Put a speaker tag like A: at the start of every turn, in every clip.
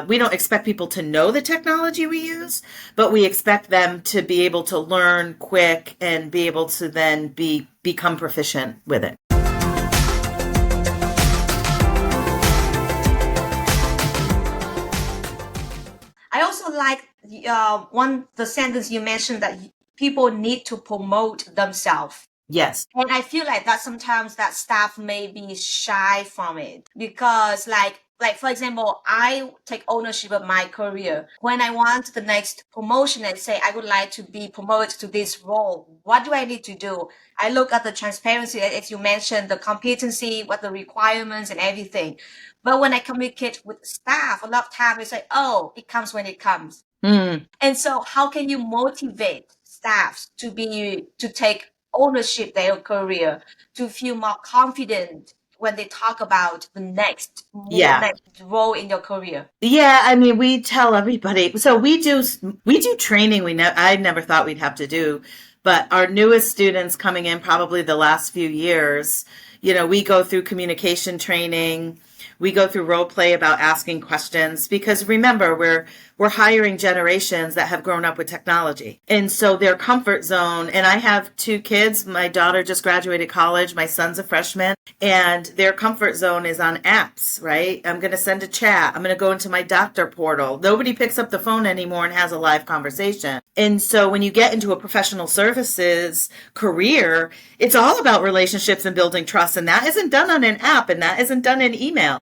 A: we don't expect people to know the technology we use, but we expect them to be able to learn quick and be able to then become proficient with it.
B: I also like the sentence you mentioned that people need to promote themselves.
A: Yes.
B: And I feel like that sometimes that staff may be shy from it because like for example, I take ownership of my career. When I want the next promotion and say I would like to be promoted to this role, what do I need to do? I look at the transparency, as you mentioned, the competency, what the requirements and everything. But when I communicate with staff, a lot of times it's like, oh, it comes when it comes. And so how can you motivate staff to take ownership their career, to feel more confident when they talk about the next role in your career?
A: Yeah, I mean, we tell everybody. So we do training I never thought we'd have to do, but our newest students coming in probably the last few years, we go through communication training. We go through role play about asking questions because remember, we're hiring generations that have grown up with technology. And so their comfort zone, and I have 2 kids. My daughter just graduated college. My son's a freshman, and their comfort zone is on apps, right? I'm going to send a chat. I'm going to go into my doctor portal. Nobody picks up the phone anymore and has a live conversation. And so when you get into a professional services career, it's all about relationships and building trust. And that isn't done on an app, and that isn't done in email.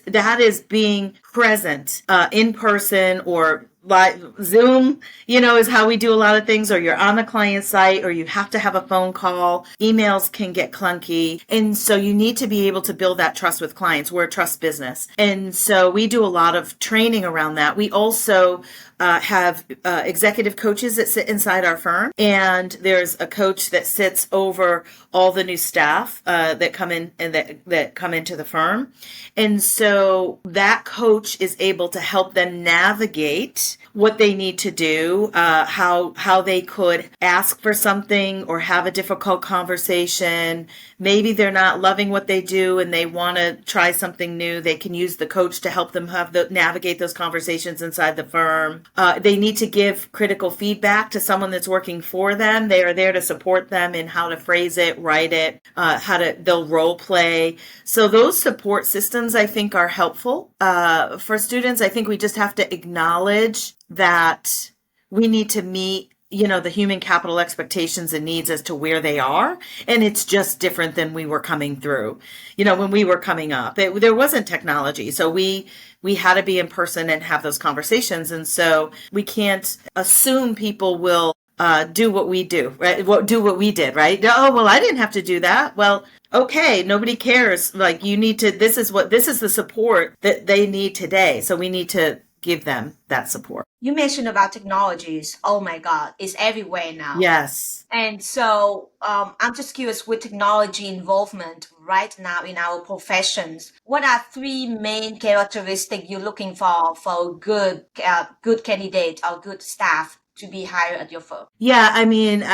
A: That is being present in person or live. Zoom, is how we do a lot of things, or you're on the client site, or you have to have a phone call. Emails can get clunky. And so you need to be able to build that trust with clients. We're a trust business. And so we do a lot of training around that. We also have executive coaches that sit inside our firm, and there's a coach that sits over all the new staff that come in and that come into the firm. And so that coach is able to help them navigate what they need to do, how they could ask for something or have a difficult conversation. Maybe they're not loving what they do and they want to try something new. They can use the coach to help them navigate those conversations inside the firm. They need to give critical feedback to someone that's working for them. They are there to support them in how to phrase it, write it, they'll role play. So those support systems, I think, are helpful for students. I think we just have to acknowledge that we need to meet the human capital expectations and needs as to where they are. And it's just different than we were coming through. When we were coming up, there wasn't technology. So we had to be in person and have those conversations. And so we can't assume people will do what we do, right? Do what we did, right? Oh, well, I didn't have to do that. Well, okay, nobody cares. Like this is the support that they need today. So we need to give them that support.
B: You mentioned about technologies. Oh my God, it's everywhere now.
A: Yes.
B: And so I'm just curious, with technology involvement right now in our professions, what are 3 main characteristics you're looking for a good candidate or good staff to be hired at your firm?
A: Yeah, I mean,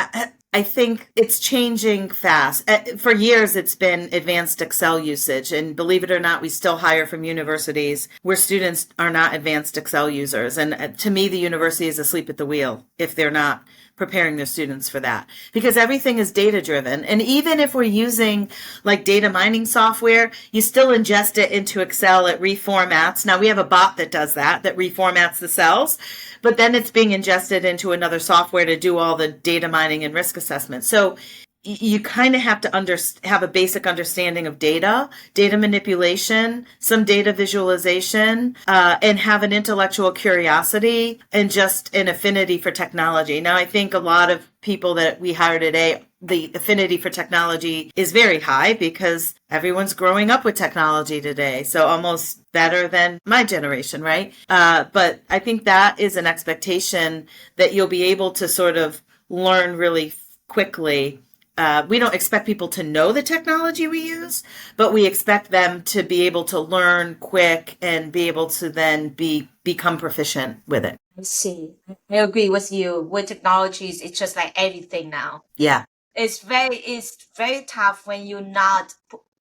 A: I think it's changing fast. For years, it's been advanced Excel usage. And believe it or not, we still hire from universities where students are not advanced Excel users. And to me, the university is asleep at the wheel if they're not preparing their students for that, because everything is data driven. And even if we're using like data mining software, you still ingest it into Excel. It reformats. Now we have a bot that does that reformats the cells, but then it's being ingested into another software to do all the data mining and risk assessment. So you kind of have to have a basic understanding of data manipulation, some data visualization, and have an intellectual curiosity and just an affinity for technology. Now, I think a lot of people that we hire today, the affinity for technology is very high because everyone's growing up with technology today. So almost better than my generation, right? But I think that is an expectation that you'll be able to sort of learn really quickly. We don't expect people to know the technology we use, but we expect them to be able to learn quick and be able to then become proficient with it.
B: I see. I agree with you. With technologies, it's just like everything now.
A: Yeah.
B: It's very tough when you're not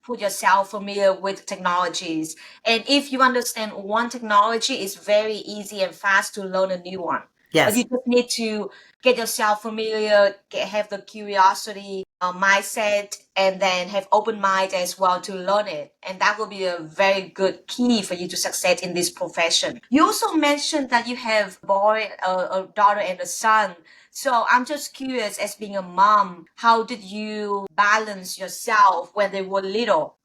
B: put yourself familiar with technologies. And if you understand one technology, it's very easy and fast to learn a new one. But you
A: Yes.
B: just need to get yourself familiar, have the curiosity mindset, and then have open mind as well to learn it. And that will be a very good key for you to succeed in this profession. You also mentioned that you have a boy, a daughter, and a son. So I'm just curious, as being a mom, how did you balance yourself when they were little,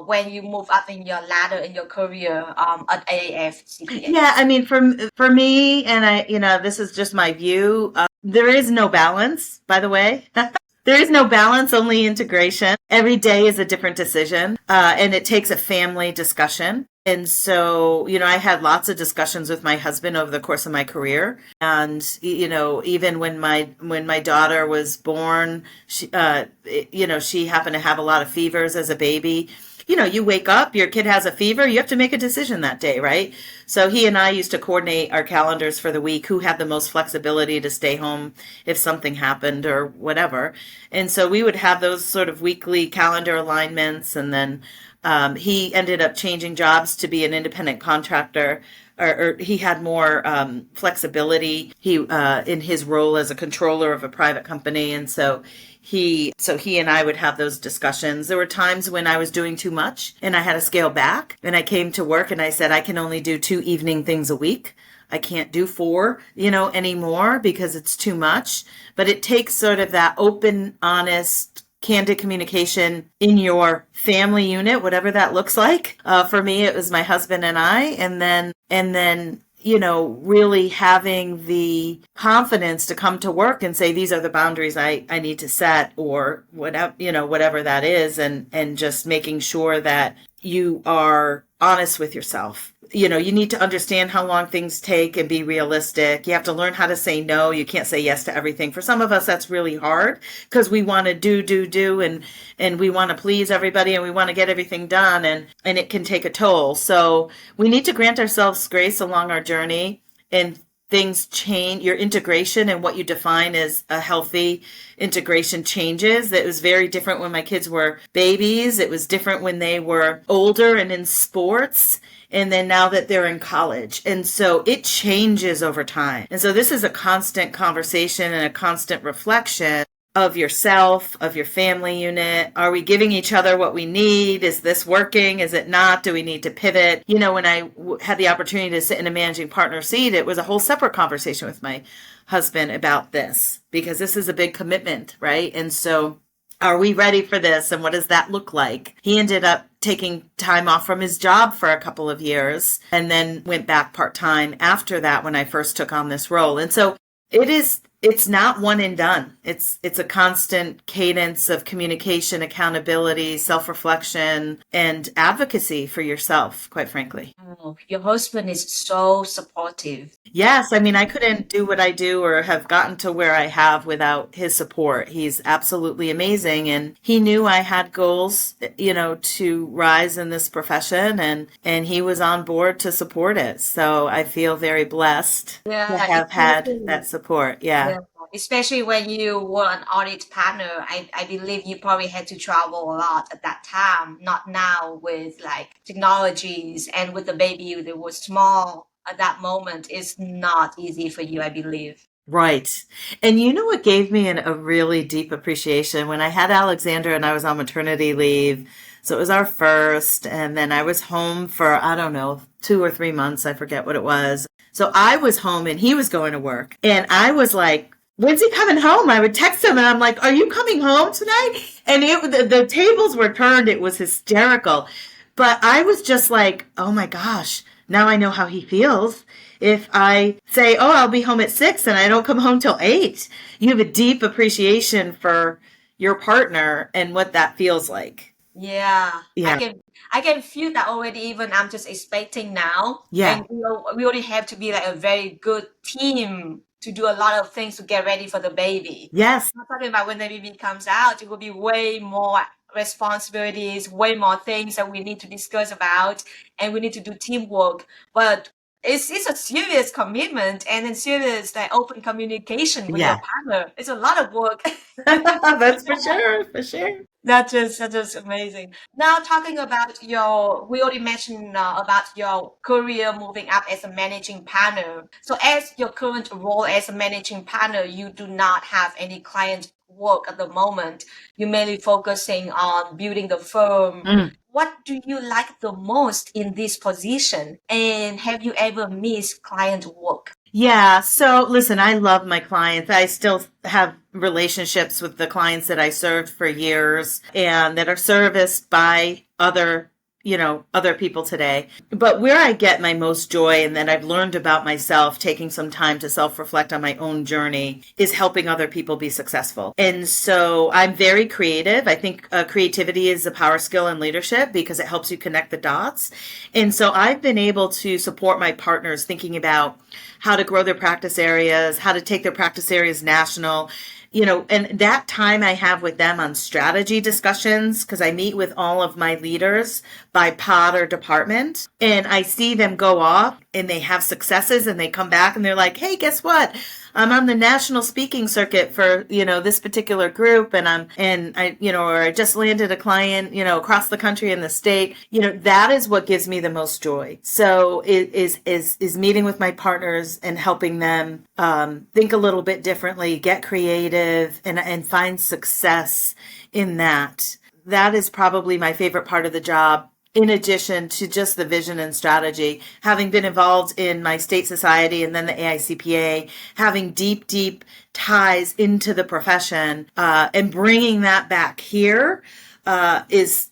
B: when you move up in your ladder in your career at AAFCPAS?
A: Yeah, I mean, for me, and this is just my view. There is no balance, by the way. There is no balance, only integration. Every day is a different decision, and it takes a family discussion. And so, I had lots of discussions with my husband over the course of my career. And, even when my daughter was born, she happened to have a lot of fevers as a baby. You wake up, your kid has a fever, you have to make a decision that day, right? So he and I used to coordinate our calendars for the week, who had the most flexibility to stay home if something happened or whatever. And so we would have those sort of weekly calendar alignments. And then he ended up changing jobs to be an independent contractor. Or he had more flexibility. He in his role as a controller of a private company, and so he and I would have those discussions. There were times when I was doing too much and I had to scale back. And I came to work and I said, I can only do 2 evening things a week. I can't do 4, anymore because it's too much. But it takes sort of that open, honest, candid communication in your family unit, whatever that looks like. For me, it was my husband and I, and then really having the confidence to come to work and say, these are the boundaries I need to set, or whatever that is, and just making sure that you are honest with yourself. You need to understand how long things take and be realistic. You have to learn how to say no. You can't say yes to everything. For some of us, that's really hard because we want to do, and we want to please everybody and we want to get everything done, and it can take a toll. So we need to grant ourselves grace along our journey, and things change. Your integration and what you define as a healthy integration changes. It was very different when my kids were babies. It was different when they were older and in sports. And then now that they're in college. And so it changes over time. And so this is a constant conversation and a constant reflection of yourself, of your family unit. Are we giving each other what we need? Is this working? Is it not? Do we need to pivot? When I had the opportunity to sit in a managing partner seat, it was a whole separate conversation with my husband about this, because this is a big commitment, right? And so are we ready for this? And what does that look like? He ended up taking time off from his job for a couple of years and then went back part-time after that when I first took on this role. And so it's not one and done. It's a constant cadence of communication, accountability, self-reflection, and advocacy for yourself, quite frankly.
B: Oh, your husband is so supportive.
A: Yes, I mean, I couldn't do what I do or have gotten to where I have without his support. He's absolutely amazing. And he knew I had goals, to rise in this profession, and he was on board to support it. So I feel very blessed to have had that support. Yeah.
B: Especially when you were an audit partner, I believe you probably had to travel a lot at that time, not now with like technologies and with the baby that was small at that moment. It's not easy for you, I believe.
A: Right. And you know what gave me a really deep appreciation? When I had Alexander and I was on maternity leave, so it was our first, and then I was home for, I don't know, 2 or 3 months. I forget what it was. So I was home and he was going to work. And I was like, when's he coming home? I would text him and I'm like, are you coming home tonight? And the tables were turned. It was hysterical. But I was just like, oh my gosh, now I know how he feels. If I say, oh, I'll be home at 6 and I don't come home till 8, you have a deep appreciation for your partner and what that feels like.
B: Yeah.
A: Yeah.
B: I can feel that already. Even I'm just expecting now.
A: Yeah.
B: And we already have to be like a very good team to do a lot of things to get ready for the baby.
A: Yes.
B: I'm not talking about when the baby comes out, it will be way more responsibilities, way more things that we need to discuss about, and we need to do teamwork. But it's a serious commitment and then serious like open communication with your
A: Yeah.
B: partner. It's a lot of work.
A: That's for sure. For sure.
B: That is amazing. Now talking about we already mentioned about your career moving up as a managing partner. So as your current role as a managing partner, you do not have any client work at the moment. You're mainly focusing on building the firm.
A: Mm.
B: What do you like the most in this position? And have you ever missed client work?
A: Yeah. So listen, I love my clients. I still have relationships with the clients that I served for years and that are serviced by other people today. But where I get my most joy and that I've learned about myself, taking some time to self-reflect on my own journey, is helping other people be successful. And so I'm very creative. I think creativity is a power skill in leadership because it helps you connect the dots. And so I've been able to support my partners thinking about how to grow their practice areas, how to take their practice areas national, and that time I have with them on strategy discussions, because I meet with all of my leaders by pod or department, and I see them go off and they have successes and they come back and they're like, hey, guess what? I'm on the national speaking circuit for, this particular group, or I just landed a client, across the country in the state. That is what gives me the most joy. So it is meeting with my partners and helping them think a little bit differently, get creative, and find success in that. That is probably my favorite part of the job, in addition to just the vision and strategy. Having been involved in my state society and then the AICPA, having deep, deep ties into the profession, and bringing that back here is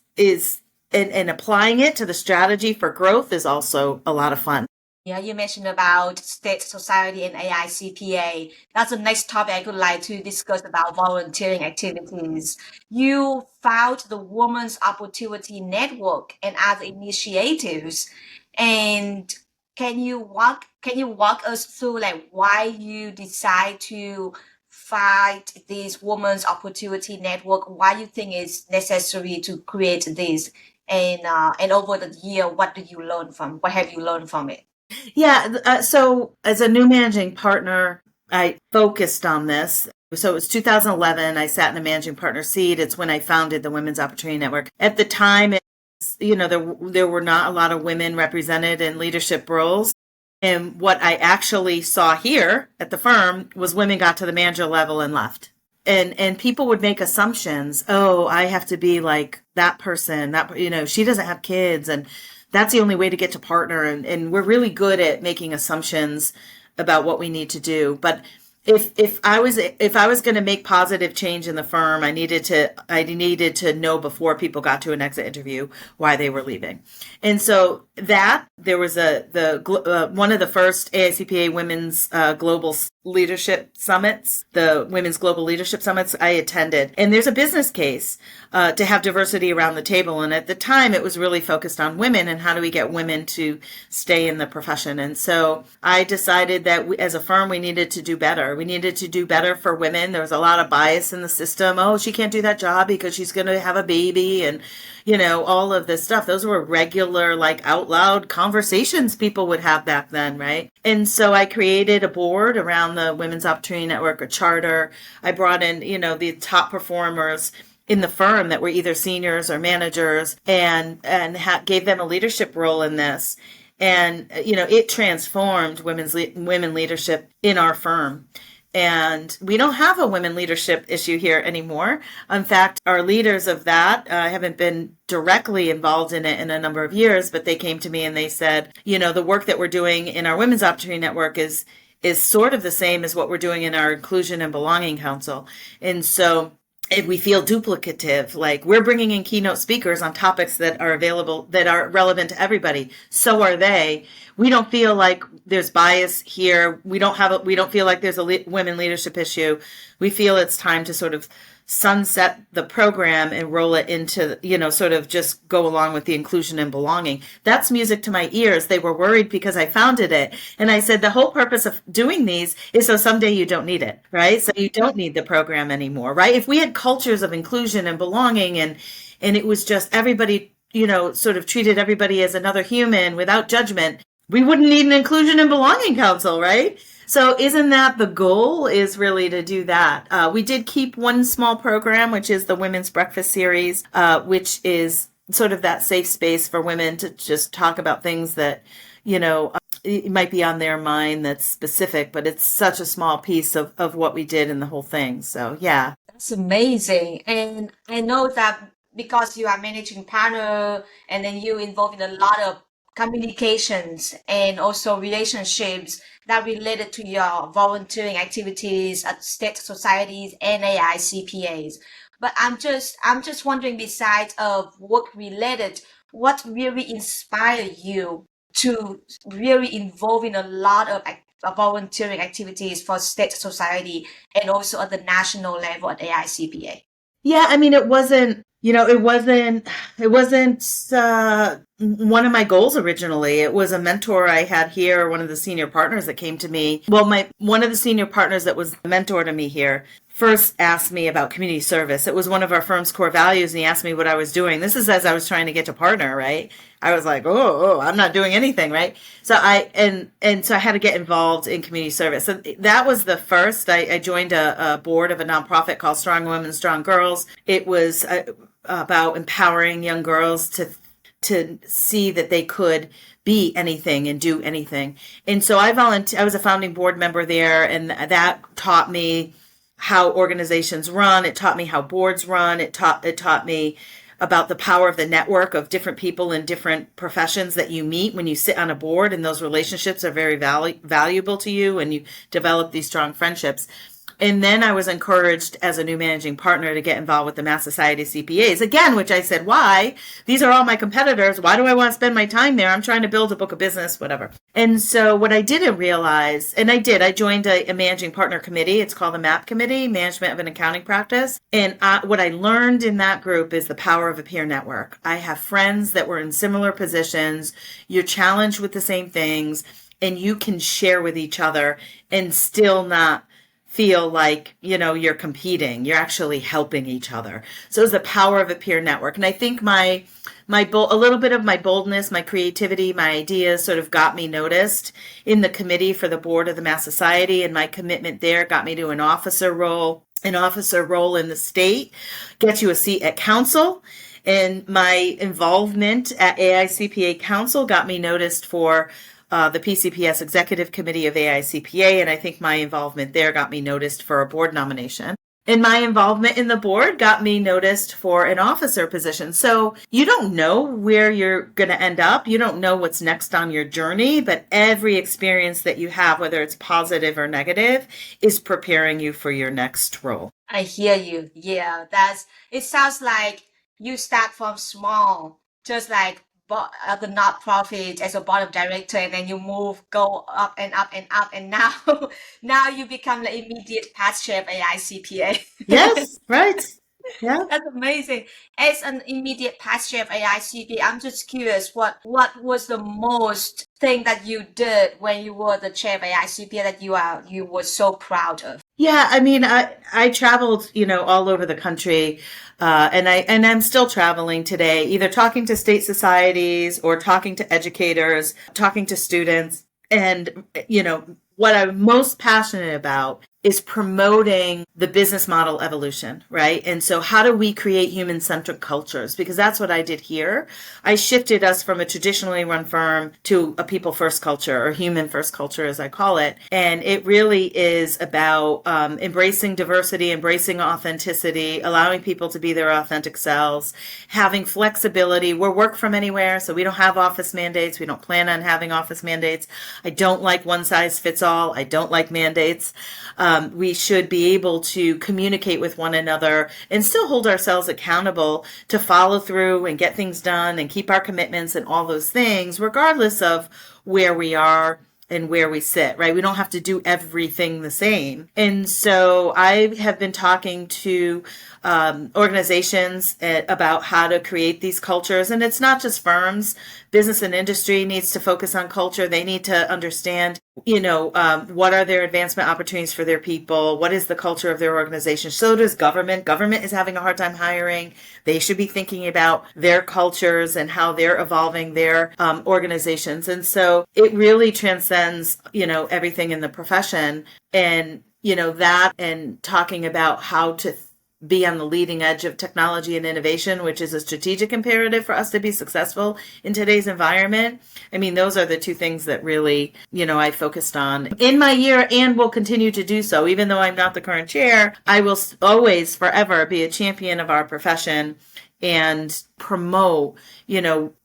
A: and applying it to the strategy for growth is also a lot of fun.
B: Yeah, you mentioned about state society and AICPA. That's the next topic I would like to discuss about volunteering activities. You found the Women's Opportunity Network and other initiatives. And can you walk us through like why you decide to fight this Women's Opportunity Network? Why you think it's necessary to create this? And over the year, what have you learned from it?
A: Yeah. So as a new managing partner, I focused on this. So it was 2011. I sat in a managing partner seat. It's when I founded the Women's Opportunity Network. At the time, there were not a lot of women represented in leadership roles. And what I actually saw here at the firm was women got to the manager level and left. And people would make assumptions. Oh, I have to be like that person. She doesn't have kids, and that's the only way to get to partner. And we're really good at making assumptions about what we need to do. But if I was going to make positive change in the firm, I needed to know before people got to an exit interview why they were leaving. And so that there was one of the first AICPA Women's Global Leadership Summits, the Women's Global Leadership Summits I attended. And there's a business case to have diversity around the table. And at the time, it was really focused on women and how do we get women to stay in the profession. And so I decided that as a firm, we needed to do better. We needed to do better for women. There was a lot of bias in the system. Oh, she can't do that job because she's going to have a baby, and all of this stuff. Those were regular, like out loud conversations people would have back then, right? And so I created a board around the Women's Opportunity Network, a charter. I brought in, the top performers in the firm that were either seniors or managers, and gave them a leadership role in this. And, it transformed women leadership in our firm. And we don't have a women leadership issue here anymore. In fact, our leaders of that haven't been directly involved in it in a number of years, but they came to me and they said, the work that we're doing in our Women's Opportunity Network is sort of the same as what we're doing in our Inclusion and Belonging Council. And so if we feel duplicative, like we're bringing in keynote speakers on topics that are available, that are relevant to everybody, so are they. We don't feel like there's bias here. We don't feel like there's a women leadership issue. We feel it's time to sort of sunset the program and roll it into, sort of just go along with the inclusion and belonging. That's music to my ears. They were worried because I founded it. And I said, the whole purpose of doing these is so someday you don't need it, right? So you don't need the program anymore, right? If we had cultures of inclusion and belonging and it was just everybody, sort of treated everybody as another human without judgment, we wouldn't need an inclusion and belonging council, right? So isn't that the goal, is really to do that? We did keep one small program, which is the Women's Breakfast Series, which is sort of that safe space for women to just talk about things that, you know, it might be on their mind that's specific, but it's such a small piece of what we did in the whole thing. So yeah.
B: That's amazing. And I know that because you are managing partner and then you involved in a lot of communications and also relationships that related to your volunteering activities at state societies and AICPAs. But I'm just wondering, besides of work related, what really inspired you to really involve in a lot of volunteering activities for state society and also at the national level at AICPA?
A: Yeah, I mean, it wasn't, it wasn't one of my goals originally. It was a mentor I had here, one of the senior partners that came to me. Well, one of the senior partners that was a mentor to me here first asked me about community service. It was one of our firm's core values, and he asked me what I was doing. This is as I was trying to get to partner, right? I was like, oh, I'm not doing anything, right? So so I had to get involved in community service. So that was the first. I joined a board of a nonprofit called Strong Women, Strong Girls. It was about empowering young girls to see that they could be anything and do anything. And so I was a founding board member there, and that taught me how organizations run. It taught me how boards run. It taught me about the power of the network of different people in different professions that you meet when you sit on a board, and those relationships are very valuable to you, and you develop these strong friendships. And then I was encouraged as a new managing partner to get involved with the Mass Society of CPAs again, which I said, why? These are all my competitors. Why do I want to spend my time there? I'm trying to build a book of business, whatever. And so what I didn't realize, and I joined a managing partner committee. It's called the MAP committee, Management of an Accounting Practice. And what I learned in that group is the power of a peer network. I have friends that were in similar positions. You're challenged with the same things, and you can share with each other and still not feel like, you're competing. You're actually helping each other. So it's the power of a peer network. And I think a little bit of my boldness, my creativity, my ideas sort of got me noticed in the committee for the board of the Mass Society, and my commitment there got me to an officer role. An officer role in the state gets you a seat at council. And my involvement at AICPA Council got me noticed for the PCPS Executive Committee of AICPA, and I think my involvement there got me noticed for a board nomination. And my involvement in the board got me noticed for an officer position. So you don't know where you're going to end up. You don't know what's next on your journey, but every experience that you have, whether it's positive or negative, is preparing you for your next role.
B: I hear you. Yeah, it sounds like you start from small, just like the nonprofit as a board of director, and then you go up and up and up, and now now you become the immediate past chair of AICPA.
A: Yes, right. Yeah.
B: That's amazing. As an immediate past chair of AICPA, I'm just curious, what was the most thing that you did when you were the chair of AICPA that you were so proud of?
A: Yeah, I mean, I traveled, all over the country, and I'm still traveling today, either talking to state societies or talking to educators, talking to students. And, what I'm most passionate about is promoting the business model evolution, right? And so how do we create human-centric cultures? Because that's what I did here. I shifted us from a traditionally run firm to a people-first culture, or human-first culture, as I call it. And it really is about embracing diversity, embracing authenticity, allowing people to be their authentic selves, having flexibility. We're work from anywhere, so we don't have office mandates. We don't plan on having office mandates. I don't like one size fits all. I don't like mandates. We should be able to communicate with one another and still hold ourselves accountable to follow through and get things done and keep our commitments and all those things, regardless of where we are and where we sit, right? We don't have to do everything the same. And so I have been talking to organizations about how to create these cultures. And it's not just firms. Business and industry needs to focus on culture. They need to understand, what are their advancement opportunities for their people? What is the culture of their organization? So does government. Government is having a hard time hiring. They should be thinking about their cultures and how they're evolving their organizations. And so it really transcends, everything in the profession. And, that and talking about how to be on the leading edge of technology and innovation, which is a strategic imperative for us to be successful in today's environment. I mean, those are the two things that really, I focused on in my year and will continue to do so. Even though I'm not the current chair, I will always, forever be a champion of our profession and promote,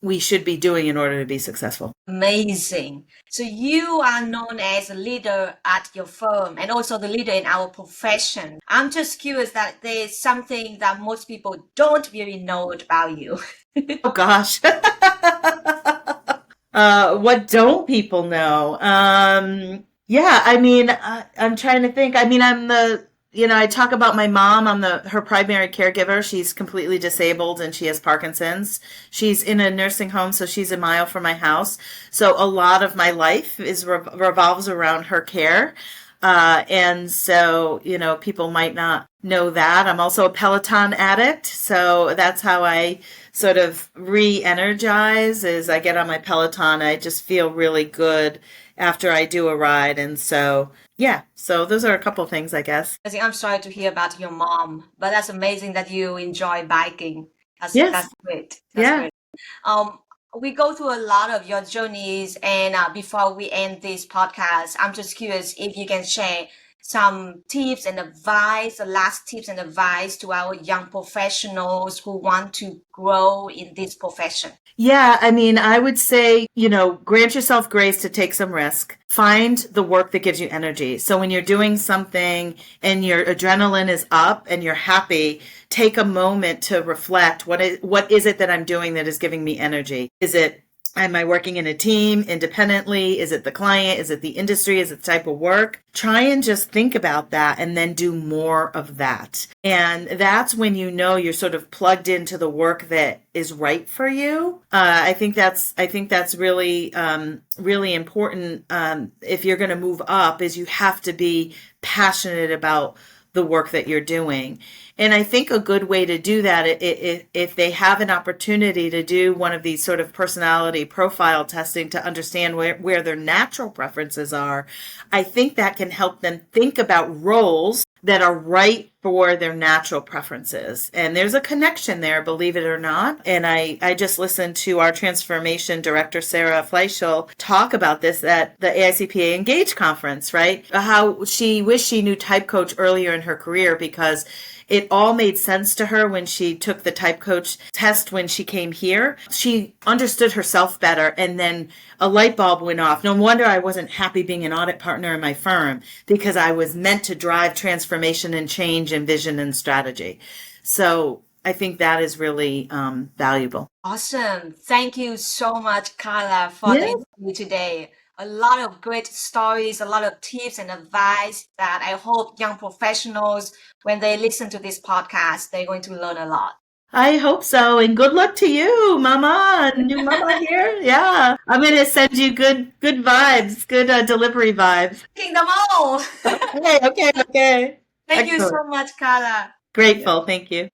A: we should be doing in order to be successful.
B: Amazing. So you are known as a leader at your firm and also the leader in our profession. I'm just curious that there's something that most people don't really know about you.
A: Oh gosh. What don't people know? Yeah, I mean, I'm trying to think. I mean, I talk about my mom. I'm her primary caregiver. She's completely disabled and she has Parkinson's. She's in a nursing home, so she's a mile from my house. So a lot of my life revolves around her care. And so, people might not know that. I'm also a Peloton addict. So that's how I sort of re-energize is I get on my Peloton. I just feel really good after I do a ride. And so, yeah, so those are a couple of things, I guess.
B: I'm sorry to hear about your mom, but that's amazing that you enjoy biking. That's great. Great. We go through a lot of your journeys, and before we end this podcast, I'm just curious if you can share some tips and advice, the last tips and advice to our young professionals who want to grow in this profession.
A: Yeah, I mean, I would say, grant yourself grace to take some risk. Find the work that gives you energy. So when you're doing something and your adrenaline is up and you're happy, take a moment to reflect, what is it that I'm doing that is giving me energy? Am I working in a team independently? Is it the client? Is it the industry? Is it the type of work? Try and just think about that and then do more of that. And that's when you're sort of plugged into the work that is right for you. I think that's really, really important. If you're going to move up, is you have to be passionate about the work that you're doing. And I think a good way to do that, if they have an opportunity to do one of these sort of personality profile testing to understand where their natural preferences are, I think that can help them think about roles that are right for their natural preferences. And there's a connection there, believe it or not. And I just listened to our transformation director, Sarah Fleischel, talk about this at the AAFCPA Engage conference, right? How she wished she knew type coach earlier in her career because it all made sense to her when she took the type coach test when she came here. She understood herself better, and then a light bulb went off. No wonder I wasn't happy being an audit partner in my firm, because I was meant to drive transformation and change and vision and strategy. So I think that is really valuable.
B: Awesome. Thank you so much, Carla, for the interview today. A lot of great stories, a lot of tips and advice that I hope young professionals, when they listen to this podcast, they're going to learn a lot.
A: I hope so. And good luck to you, Mama, new Mama here. Yeah. I'm going to send you good vibes, good delivery vibes.
B: Taking them all.
A: Okay.
B: Thank you so much, Carla.
A: Grateful. Thank you.